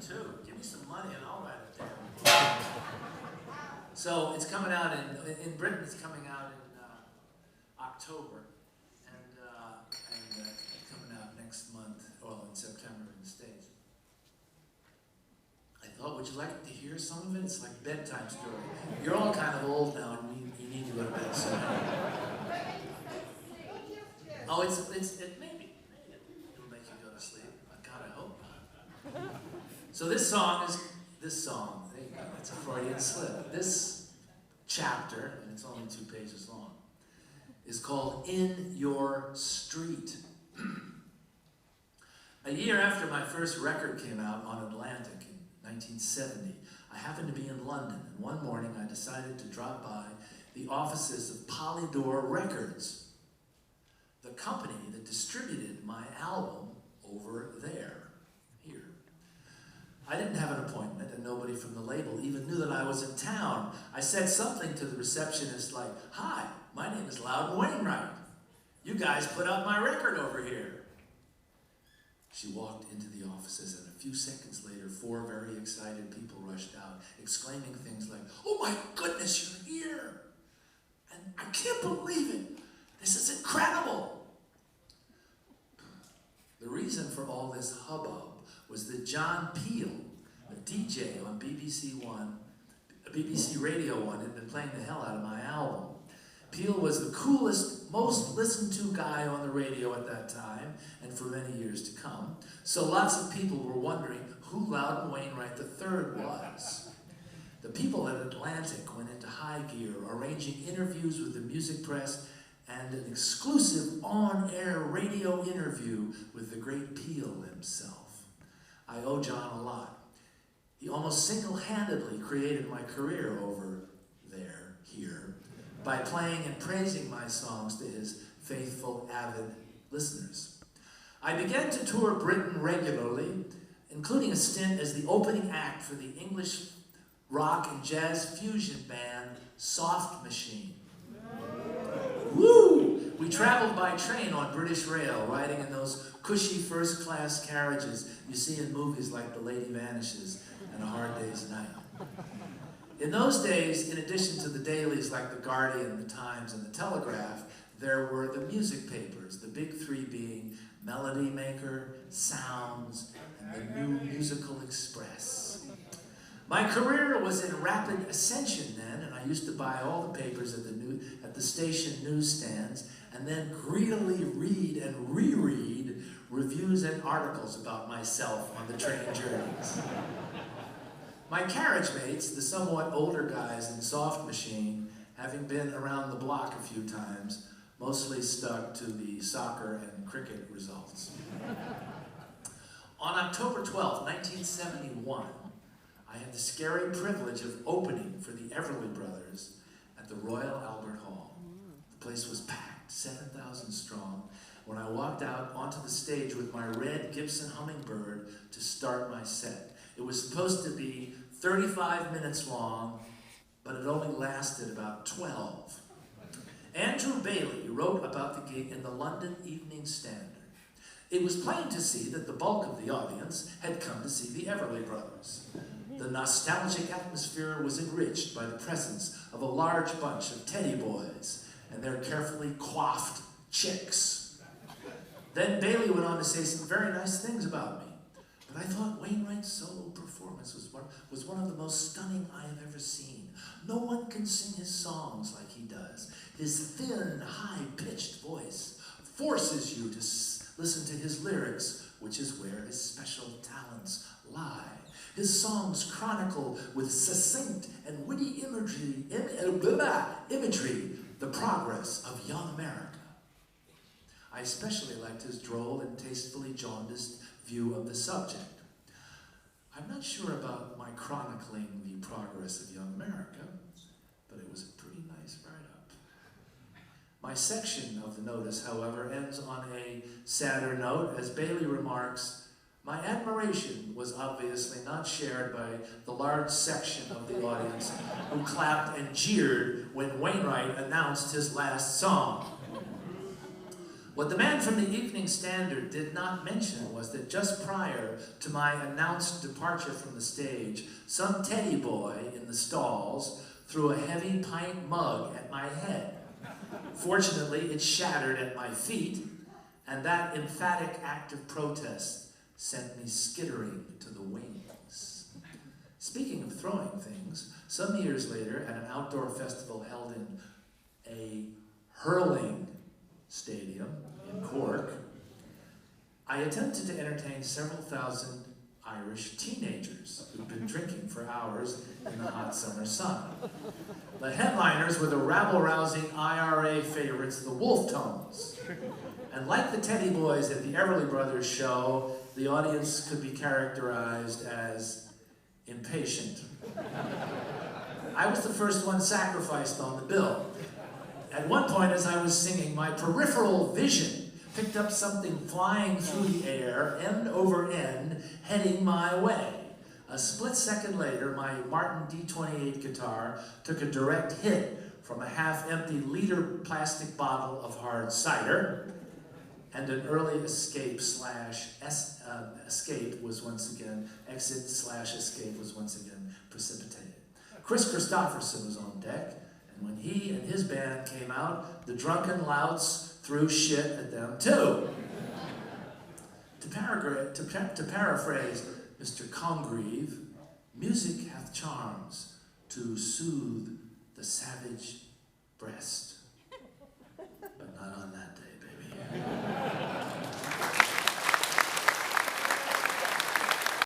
too. Give me some money and I'll write it down. So it's coming out in Britain. It's coming out in October, and it's coming out next month, well, in September in the States. I thought, would you like to hear some of it? It's like a bedtime story. You're all kind of old now, and you need to go to bed. So. Oh, it maybe it'll make you go to sleep. God, I hope not. So this song. There you go. It's a Freudian slip. This chapter, and it's only 2 pages long, is called In Your Street. A year after my first record came out on Atlantic in 1970, I happened to be in London, and one morning I decided to drop by the offices of Polydor Records, the company that distributed my album over there, here. I didn't have an appointment, and nobody from the label even knew that I was in town. I said something to the receptionist like, "Hi, my name is Loudon Wainwright. You guys put out my record over here." She walked into the offices, and a few seconds later, 4 very excited people rushed out, exclaiming things like, "Oh my goodness, you're here! And I can't believe it! This is incredible!" The reason for all this hubbub was that John Peel, a DJ on BBC Radio 1, had been playing the hell out of my album. Peel was the coolest, most listened to guy on the radio at that time, and for many years to come. So lots of people were wondering who Loudon Wainwright III was. The people at Atlantic went into high gear, arranging interviews with the music press and an exclusive on-air radio interview with the great Peel himself. I owe John a lot. He almost single-handedly created my career over there, here, by playing and praising my songs to his faithful, avid listeners. I began to tour Britain regularly, including a stint as the opening act for the English rock and jazz fusion band Soft Machine. Woo! We traveled by train on British Rail, riding in those cushy first-class carriages you see in movies like The Lady Vanishes and A Hard Day's Night. In those days, in addition to the dailies like The Guardian, The Times, and The Telegraph, there were the music papers, the big 3 being Melody Maker, Sounds, and the New Musical Express. My career was in rapid ascension then, and I used to buy all the papers at the station newsstands, and then greedily read and reread reviews and articles about myself on the train journeys. My carriage mates, the somewhat older guys in Soft Machine, having been around the block a few times, mostly stuck to the soccer and cricket results. On October 12, 1971, I had the scary privilege of opening for the Everly Brothers at the Royal Albert Hall. The place was packed, 7,000 strong, when I walked out onto the stage with my red Gibson Hummingbird to start my set. It was supposed to be 35 minutes long, but it only lasted about 12. Andrew Bailey wrote about the gig in the London Evening Standard. It was plain to see that the bulk of the audience had come to see the Everly Brothers. The nostalgic atmosphere was enriched by the presence of a large bunch of teddy boys and their carefully coiffed chicks. Then Bailey went on to say some very nice things about me. But I thought Wainwright's solo performance was one of the most stunning I have ever seen. No one can sing his songs like he does. His thin, high-pitched voice forces you to listen to his lyrics, which is where his special talents lie. His songs chronicle with succinct and witty imagery the progress of young America. I especially liked his droll and tastefully jaundiced view of the subject. I'm not sure about my chronicling the progress of young America, but it was a pretty nice write-up. My section of the notice, however, ends on a sadder note, as Bailey remarks, "My admiration was obviously not shared by the large section of the audience who clapped and jeered when Wainwright announced his last song. What the man from the Evening Standard did not mention was that just prior to my announced departure from the stage, some teddy boy in the stalls threw a heavy pint mug at my head. Fortunately, it shattered at my feet, and that emphatic act of protest sent me skittering to the wings. Speaking of throwing things, some years later at an outdoor festival held in a hurling stadium in Cork, I attempted to entertain several thousand Irish teenagers who'd been drinking for hours in the hot summer sun. The headliners were the rabble-rousing IRA favorites, the Wolf Tones. And like the Teddy Boys at the Everly Brothers show, the audience could be characterized as impatient. I was the first one sacrificed on the bill. At one point, as I was singing, my peripheral vision picked up something flying through the air, end over end, heading my way. A split second later, my Martin D28 guitar took a direct hit from a half-empty liter plastic bottle of hard cider, and an early escape was once again precipitated. Chris Christopherson was on deck, and when he and his band came out, the drunken louts threw shit at them too. To paraphrase Mr. Congreve, music hath charms to soothe the savage breast.